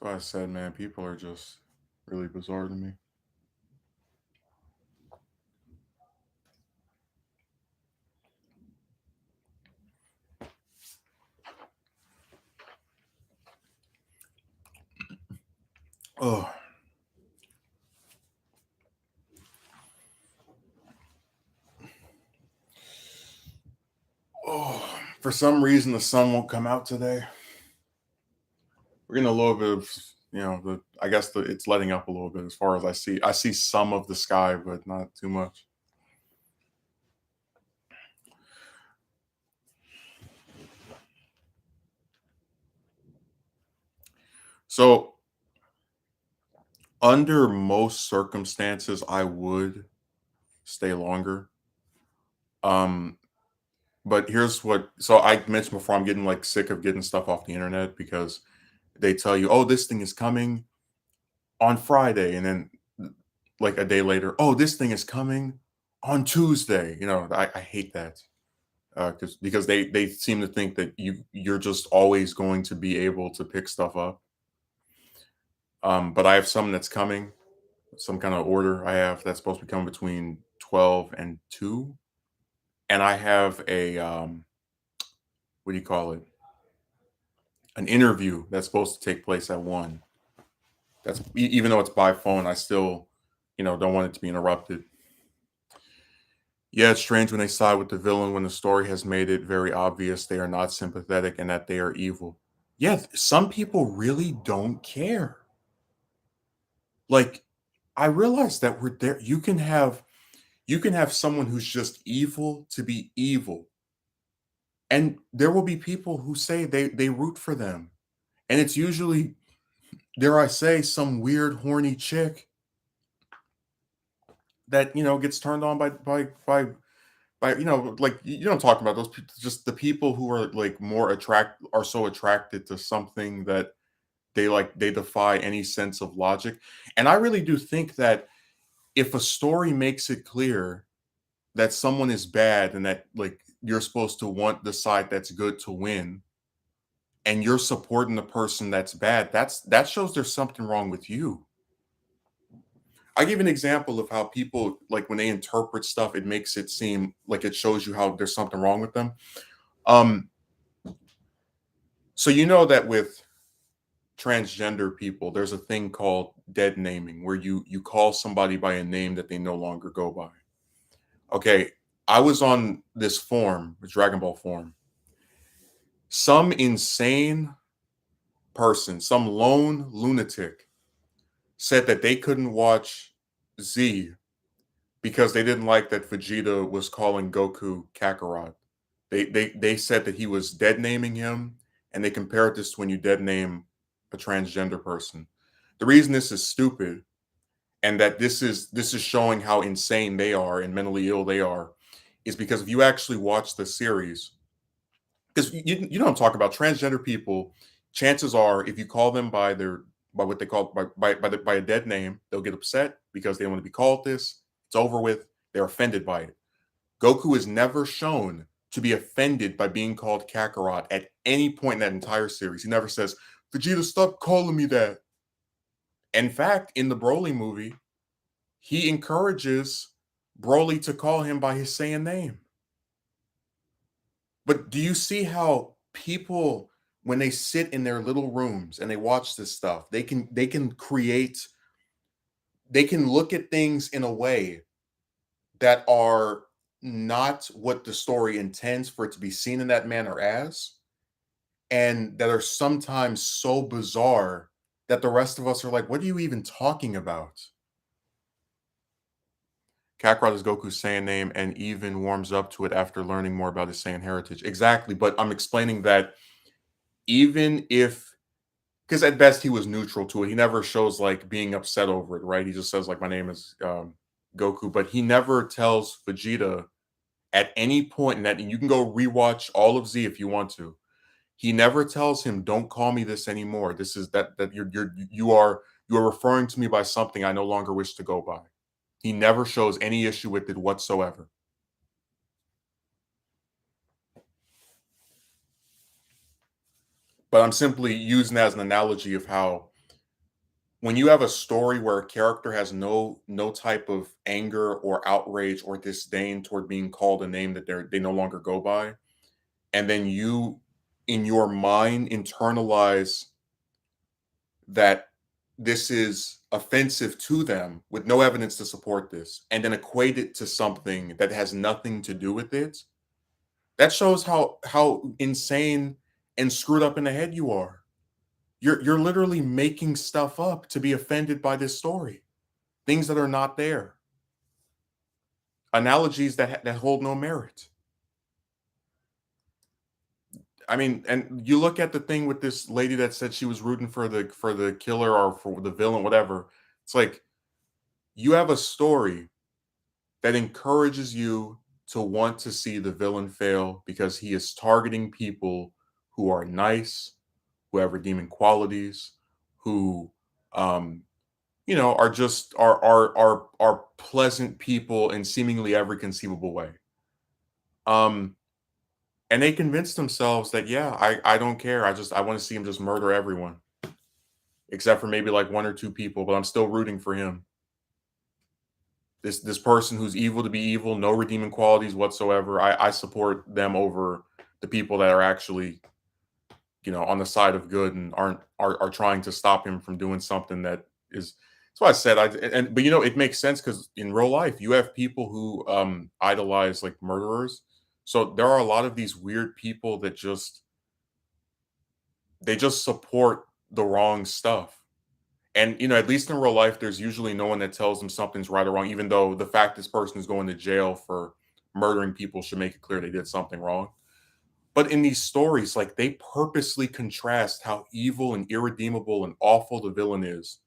That's why I said, man, people are just really bizarre to me. Oh, oh. For some reason, the sun won't come out today. we're getting a little bit of, the I guess it's letting up a little bit as far as I see. I see some of the sky, but not too much. So under most circumstances, I would stay longer. Um, but here's what so I mentioned before, I'm getting like sick of getting stuff off the internet because they tell you, oh, this thing is coming on Friday, and then like a day later, oh, this thing is coming on Tuesday. I hate that. Because they seem to think that you're just always going to be able to pick stuff up. But I have some that's coming, some kind of order I have that's supposed to be coming between 12 and 2. And I have a what do you call it? An interview that's supposed to take place at 1. Even though it's by phone, I still, don't want it to be interrupted. Yeah, it's strange when they side with the villain when the story has made it very obvious they are not sympathetic and that they are evil. Yeah, some people really don't care. Like, I realize that we're there. You can have someone who's just evil to be evil. And there will be people who say they root for them. And it's usually, dare I say, some weird horny chick that, gets turned on by like I'm talking about those people, just the people who are like are so attracted to something that they defy any sense of logic. And I really do think that if a story makes it clear that someone is bad and that like you're supposed to want the side that's good to win, and you're supporting the person that's bad, that shows there's something wrong with you. I give an example of how people like when they interpret stuff, it makes it seem like it shows you how there's something wrong with them. Um, so you know that with transgender people, there's a thing called dead naming, where you call somebody by a name that they no longer go by. Okay, I was on this forum, the Dragon Ball forum. Some insane person, some lone lunatic, said that they couldn't watch Z because they didn't like that Vegeta was calling Goku Kakarot. They said that he was dead naming him, and they compared this to when you dead name a transgender person. The reason this is stupid and that this is showing how insane they are and mentally ill they are is because if you actually watch the series, because you know what I'm talking about, transgender people, chances are if you call them by what they call by a dead name, they'll get upset because they don't want to be called this. It's over with. They're offended by it. Goku is never shown to be offended by being called Kakarot at any point in that entire series. He never says, Vegeta, stop calling me that. In fact, in the Broly movie, he encourages Broly to call him by his Saiyan name. But do you see how people, when they sit in their little rooms and they watch this stuff, they can create, they can look at things in a way that are not what the story intends for it to be seen in that manner as, and that are sometimes so bizarre that the rest of us are like, what are you even talking about? Kakarot is Goku's Saiyan name and even warms up to it after learning more about his Saiyan heritage. Exactly, but I'm explaining that even if, because at best he was neutral to it, he never shows like being upset over it, right? He just says like my name is Goku, but he never tells Vegeta at any point in that. And you can go rewatch all of Z if you want to. He never tells him, "Don't call me this anymore. This is that you are referring to me by something I no longer wish to go by." He never shows any issue with it whatsoever. But I'm simply using that as an analogy of how when you have a story where a character has no type of anger or outrage or disdain toward being called a name that they no longer go by, and then you in your mind internalize that this is offensive to them with no evidence to support this, and then equate it to something that has nothing to do with it, that shows how insane and screwed up in the head you are. You're literally making stuff up to be offended by this story. Things that are not there. Analogies that hold no merit. I mean, and you look at the thing with this lady that said she was rooting for the killer or for the villain, whatever. It's like you have a story that encourages you to want to see the villain fail because he is targeting people who are nice, who have redeeming qualities, who are just are pleasant people in seemingly every conceivable way. Um and they convinced themselves that yeah, I don't care. I want to see him just murder everyone except for maybe like one or two people, but I'm still rooting for him. This person who's evil to be evil, no redeeming qualities whatsoever. I support them over the people that are actually, on the side of good and are trying to stop him from doing something that is. That's why I said but it makes sense because in real life you have people who idolize like murderers. So there are a lot of these weird people that just support the wrong stuff. And at least in real life, there's usually no one that tells them something's right or wrong, even though the fact this person is going to jail for murdering people should make it clear they did something wrong. But in these stories, like they purposely contrast how evil and irredeemable and awful the villain is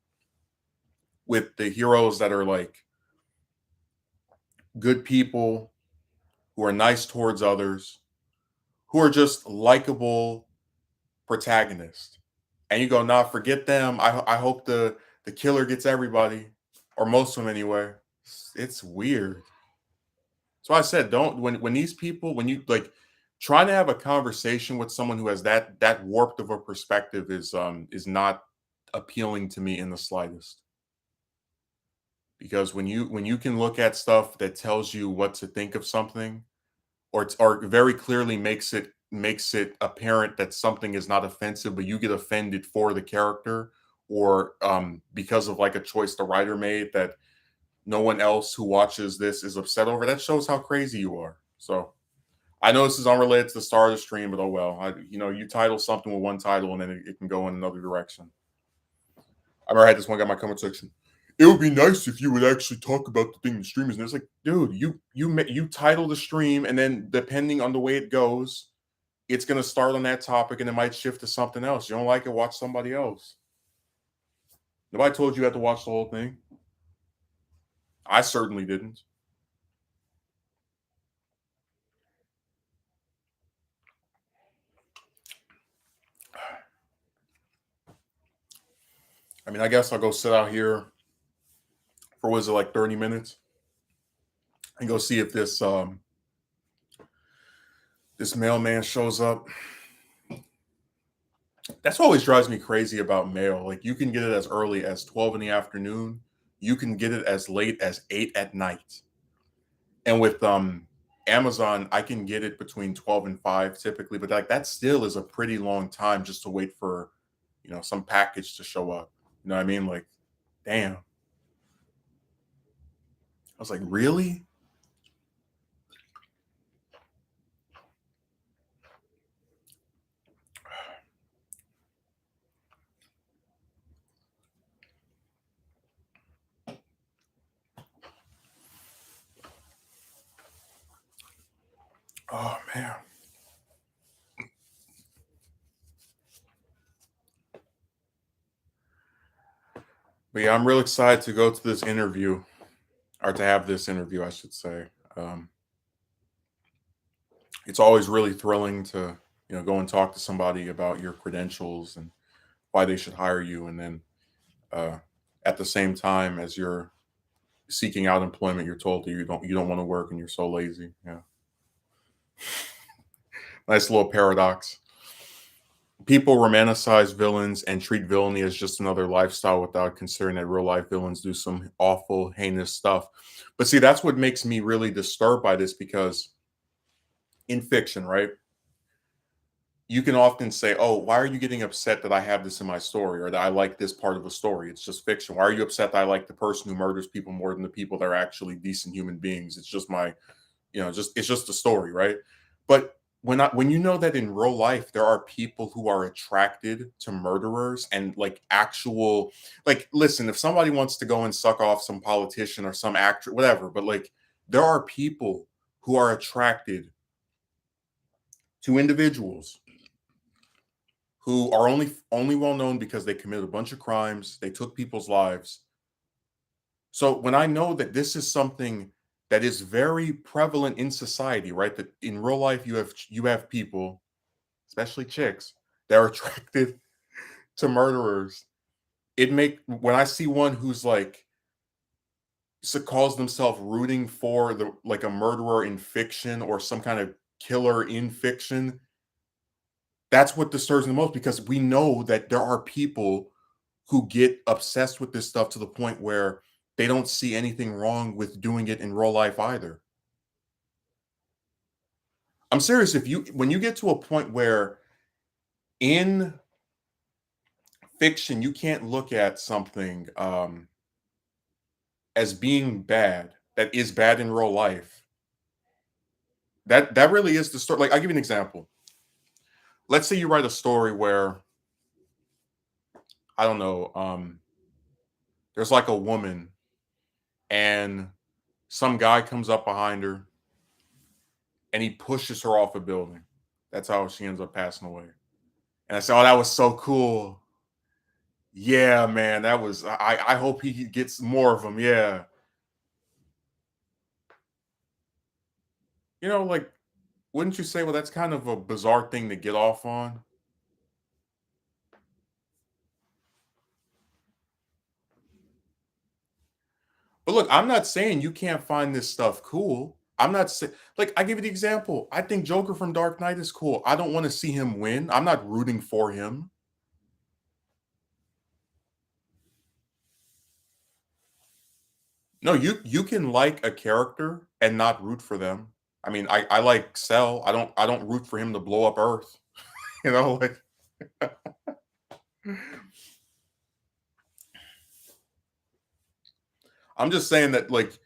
with the heroes that are like good people who are nice towards others, who are just likable protagonists. And you go, nah, forget them. I hope the killer gets everybody, or most of them anyway. It's weird. So I said, don't when these people when you like trying to have a conversation with someone who has that warped of a perspective is not appealing to me in the slightest. Because when you can look at stuff that tells you what to think of something, or very clearly makes it apparent that something is not offensive, but you get offended for the character, or because of like a choice the writer made that no one else who watches this is upset over. That shows how crazy you are. So I know this is unrelated to the start of the stream, but oh well. You title something with one title and then it can go in another direction. I remember I had this one guy in my comment section. It would be nice if you would actually talk about the thing the stream is. And it's like, dude, you title the stream, and then depending on the way it goes, it's gonna start on that topic and it might shift to something else. You don't like it, watch somebody else. Nobody told you had to watch the whole thing. I certainly didn't. I mean, I guess I'll go sit out here for was it like 30 minutes and go see if this mailman shows up. That's what always drives me crazy about mail. Like you can get it as early as 12 in the afternoon. You can get it as late as 8 at night. And with Amazon, I can get it between 12 and 5 typically, but like that still is a pretty long time just to wait for, some package to show up. You know what I mean? Like, damn. I was like, really? Oh man. But yeah, I'm real excited to go to this interview, or to have this interview, I should say. Um, it's always really thrilling to, go and talk to somebody about your credentials and why they should hire you, and then uh, at the same time as you're seeking out employment, you're told that you don't want to work and you're so lazy. Yeah, nice little paradox. People romanticize villains and treat villainy as just another lifestyle without considering that real life villains do some awful, heinous stuff. But see, that's what makes me really disturbed by this, because in fiction, right? You can often say, "Oh, why are you getting upset that I have this in my story, or that I like this part of the story? It's just fiction. Why are you upset that I like the person who murders people more than the people that are actually decent human beings? It's just my, just it's just a story, right?" But when you know that in real life there are people who are attracted to murderers and like actual, like, listen, if somebody wants to go and suck off some politician or some actor, whatever, but like there are people who are attracted to individuals who are only well known because they committed a bunch of crimes, they took people's lives. So when I know that this is something that is very prevalent in society, right? That in real life you have people, especially chicks, that are attracted to murderers. It make when I see one who's like calls themselves rooting for the like a murderer in fiction or some kind of killer in fiction, that's what disturbs me the most because we know that there are people who get obsessed with this stuff to the point where they don't see anything wrong with doing it in real life either. I'm serious. If you when you get to a point where in fiction you can't look at something as being bad that is bad in real life, that really is the story. Like, I'll give you an example. Let's say you write a story where, I don't know, there's like a woman and some guy comes up behind her and he pushes her off a building. That's how she ends up passing away. And I said, "Oh, that was so cool. Yeah, man, that was. I hope he gets more of them. Yeah, like, wouldn't you say, well, that's kind of a bizarre thing to get off on?" But look, I'm not saying you can't find this stuff cool. I'm not saying, like, I give you the example. I think Joker from Dark Knight is cool. I don't want to see him win. I'm not rooting for him. No, you can like a character and not root for them. I mean, I like Cell. I don't root for him to blow up Earth. Like, I'm just saying that, like,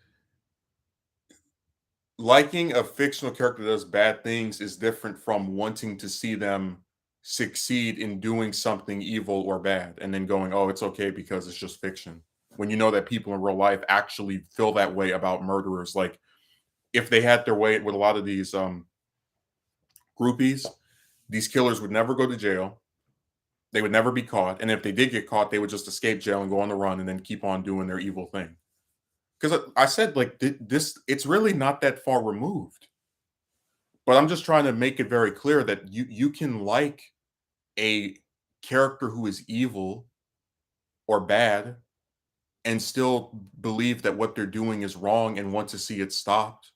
liking a fictional character that does bad things is different from wanting to see them succeed in doing something evil or bad and then going, "Oh, it's okay because it's just fiction." When you know that people in real life actually feel that way about murderers. Like, if they had their way with a lot of these groupies, these killers would never go to jail. They would never be caught. And if they did get caught, they would just escape jail and go on the run and then keep on doing their evil thing. Because I said, like, this, it's really not that far removed. But I'm just trying to make it very clear that you can like a character who is evil or bad and still believe that what they're doing is wrong and want to see it stopped.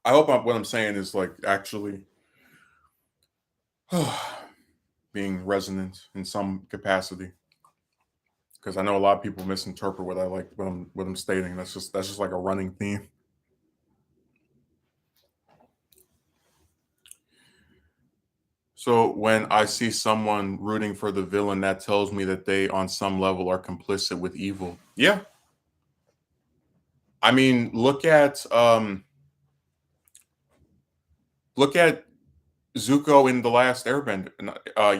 I hope what I'm saying is like actually being resonant in some capacity because I know a lot of people misinterpret what I like what I'm stating. That's just like a running theme. So when I see someone rooting for the villain, that tells me that they, on some level, are complicit with evil. Yeah, I mean, look at Zuko in the Last Airbender.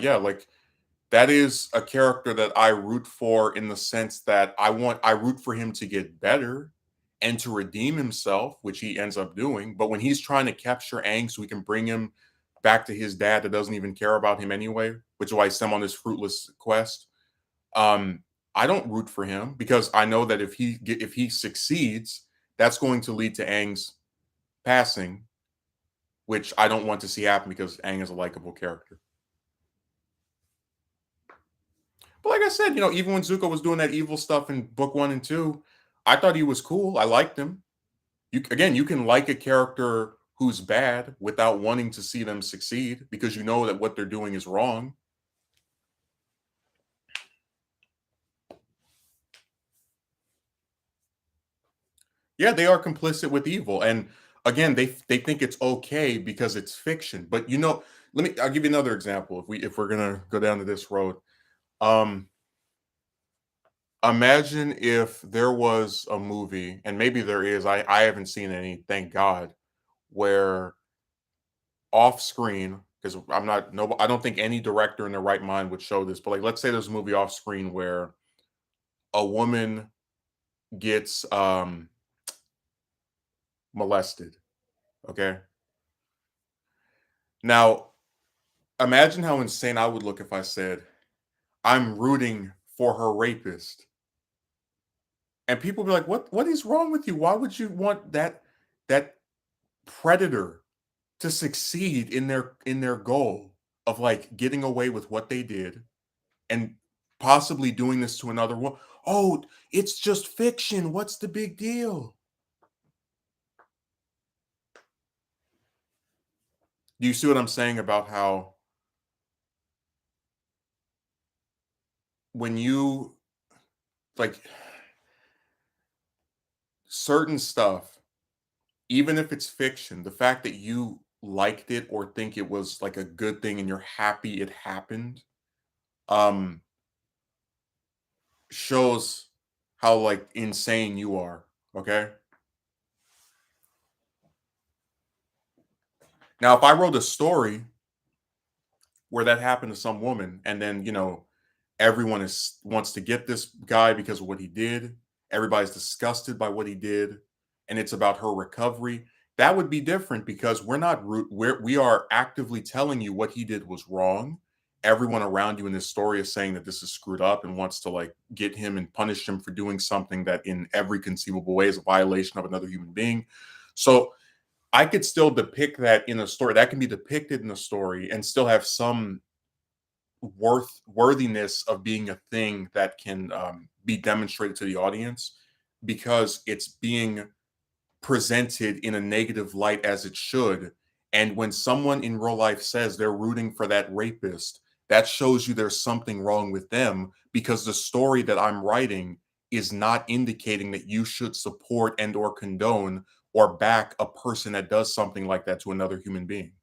Yeah, like, that is a character that I root for in the sense that I root for him to get better and to redeem himself, which he ends up doing. But when he's trying to capture Aang so he can bring him back to his dad that doesn't even care about him anyway, which is why he sent him on this fruitless quest. Um, I don't root for him because I know that if he succeeds, that's going to lead to Aang's passing, which I don't want to see happen because Aang is a likable character. But like I said, even when Zuko was doing that evil stuff in book 1 and 2, I thought he was cool. I liked him. You can like a character who's bad without wanting to see them succeed because you know that what they're doing is wrong. Yeah, they are complicit with evil, and again, they think it's okay because it's fiction. But I'll give you another example. If we're gonna go down to this road, um, imagine if there was a movie, and maybe there is. I haven't seen any, thank God, where off screen, because I'm not no, I don't think any director in their right mind would show this. But like, let's say there's a movie off screen where a woman gets molested. Okay, now imagine how insane I would look if I said, I'm rooting for her rapist. And people be like, what is wrong with you? Why would you want that predator to succeed in their goal of like getting away with what they did and possibly doing this to another one? Oh, it's just fiction. What's the big deal? Do you see what I'm saying about how when you like certain stuff, even if it's fiction, the fact that you liked it or think it was like a good thing and you're happy it happened, um, shows how like insane you are. Okay. Now, if I wrote a story where that happened to some woman and then, everyone is wants to get this guy because of what he did, everybody's disgusted by what he did, and it's about her recovery, that would be different because we are actively telling you what he did was wrong. Everyone around you in this story is saying that this is screwed up and wants to like get him and punish him for doing something that in every conceivable way is a violation of another human being. So I could still depict that in a story. That can be depicted in a story and still have some worthiness of being a thing that can be demonstrated to the audience because it's being presented in a negative light as it should. And when someone in real life says they're rooting for that rapist, that shows you there's something wrong with them because the story that I'm writing is not indicating that you should support and or condone or back a person that does something like that to another human being.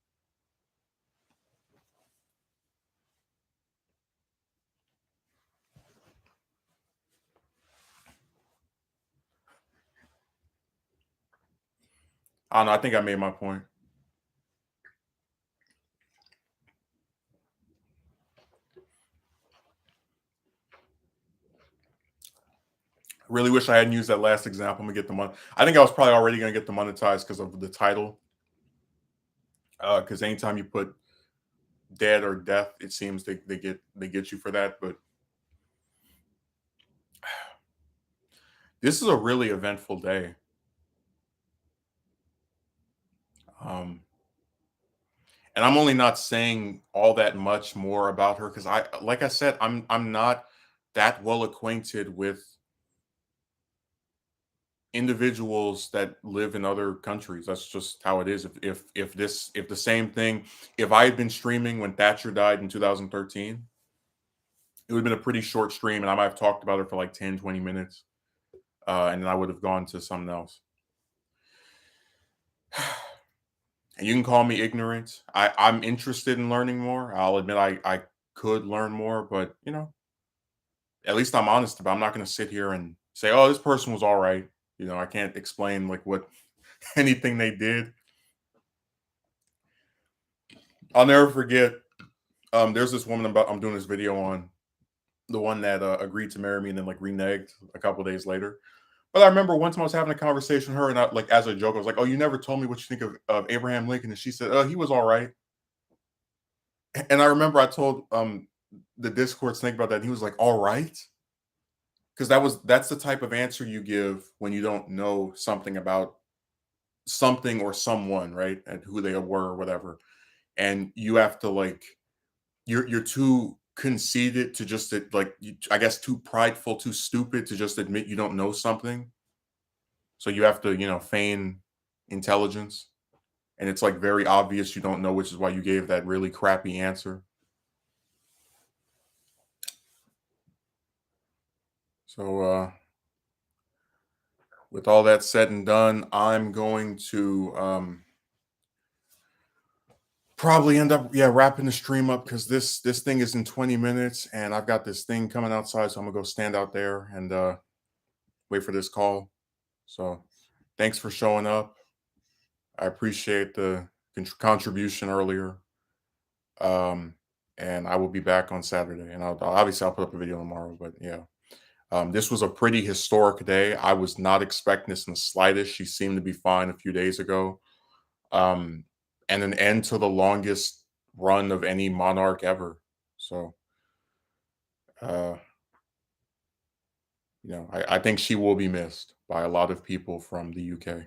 I don't know. I think I made my point. Really wish I hadn't used that last example. I'm gonna get the money. I think I was probably already gonna get the monetized because of the title. Because anytime you put dead or death, it seems they get you for that. But this is a really eventful day. Um, and I'm only not saying all that much more about her because like I said, I'm not that well acquainted with individuals that live in other countries. That's just how it is. If the same thing, if I had been streaming when Thatcher died in 2013, it would have been a pretty short stream, and I might have talked about it for like 10, 20 minutes, and then I would have gone to something else. And you can call me ignorant. I'm interested in learning more. I'll admit I could learn more, but at least I'm honest about. I'm not going to sit here and say, "Oh, this person was all right." I can't explain like what anything they did. I'll never forget. There's this woman I'm doing this video on, the one that agreed to marry me and then like reneged a couple days later. But I remember one time I was having a conversation with her, and I, like as a joke, I was like, "Oh, you never told me what you think of Abraham Lincoln," and she said, "Oh, he was all right." And I remember I told the Discord Snake about that, and he was like, "All right," because that's the type of answer you give when you don't know something about something or someone, right, and who they were or whatever, and you have to like you're too conceited to just like I guess too prideful, too stupid to just admit you don't know something. So you have to feign intelligence, and it's like very obvious you don't know, which is why you gave that really crappy answer. So with all that said and done, I'm going to probably end up, yeah, wrapping the stream up because this thing is in 20 minutes, and I've got this thing coming outside, so I'm gonna go stand out there and wait for this call. So thanks for showing up. I appreciate the contribution earlier. Um, and I will be back on Saturday, and obviously I'll put up a video tomorrow. But yeah, this was a pretty historic day. I was not expecting this in the slightest. She seemed to be fine a few days ago. Um, and an end to the longest run of any monarch ever. So, uh, I think she will be missed by a lot of people from the UK.